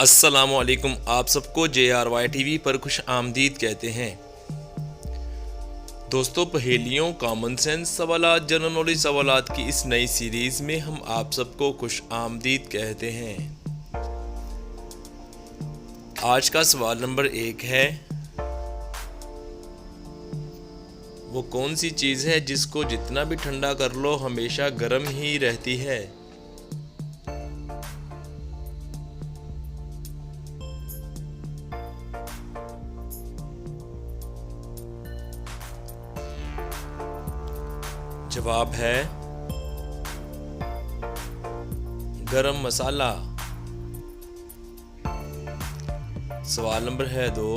अस्सलामुअलैकुम। आप सबको JRY TV पर खुश आमदीद कहते हैं। दोस्तों, पहेलियों, कॉमन सेंस सवालात, जनरल नॉलेज सवालात की इस नई सीरीज़ में हम आप सबको खुश आमदीद कहते हैं। आज का सवाल नंबर 1 है, वो कौन सी चीज़ है जिसको जितना भी ठंडा कर लो हमेशा गर्म ही रहती है। जवाब है गरम मसाला। सवाल नंबर है 2,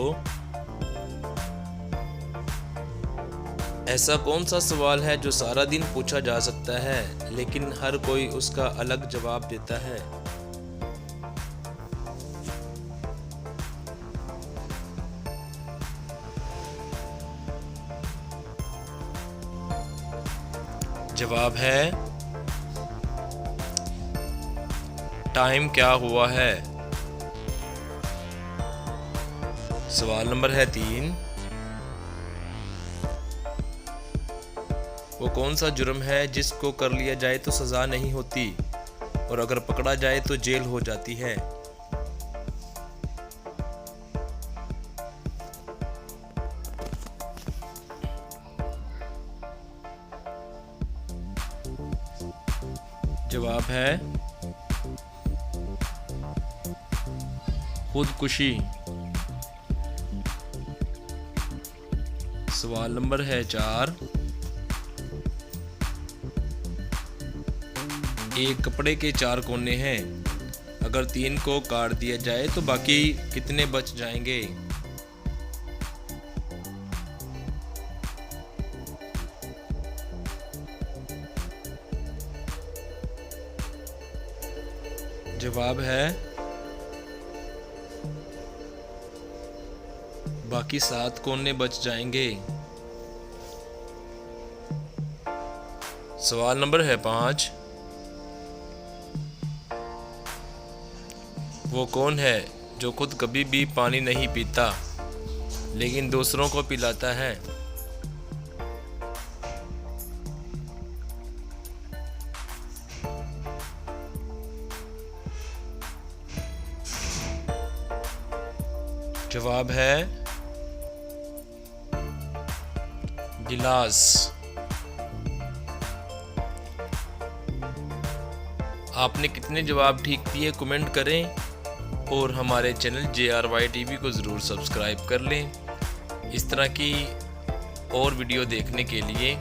ऐसा कौन सा सवाल है जो सारा दिन पूछा जा सकता है लेकिन हर कोई उसका अलग जवाब देता है। जवाब है टाइम क्या हुआ है। सवाल नंबर है 3, वो कौन सा जुर्म है जिसको कर लिया जाए तो सज़ा नहीं होती और अगर पकड़ा जाए तो जेल हो जाती है। जवाब है खुदकुशी। सवाल नंबर है 4, एक कपड़े के 4 कोने हैं, अगर 3 को काट दिया जाए तो बाकी कितने बच जाएंगे। जवाब है बाकी 7 कोने बच जाएंगे। सवाल नंबर है 5, वो कौन है जो खुद कभी भी पानी नहीं पीता लेकिन दूसरों को पिलाता है। जवाब है गिलास। आपने कितने जवाब ठीक दिए कमेंट करें और हमारे चैनल JRY TV को ज़रूर सब्सक्राइब कर लें। इस तरह की और वीडियो देखने के लिए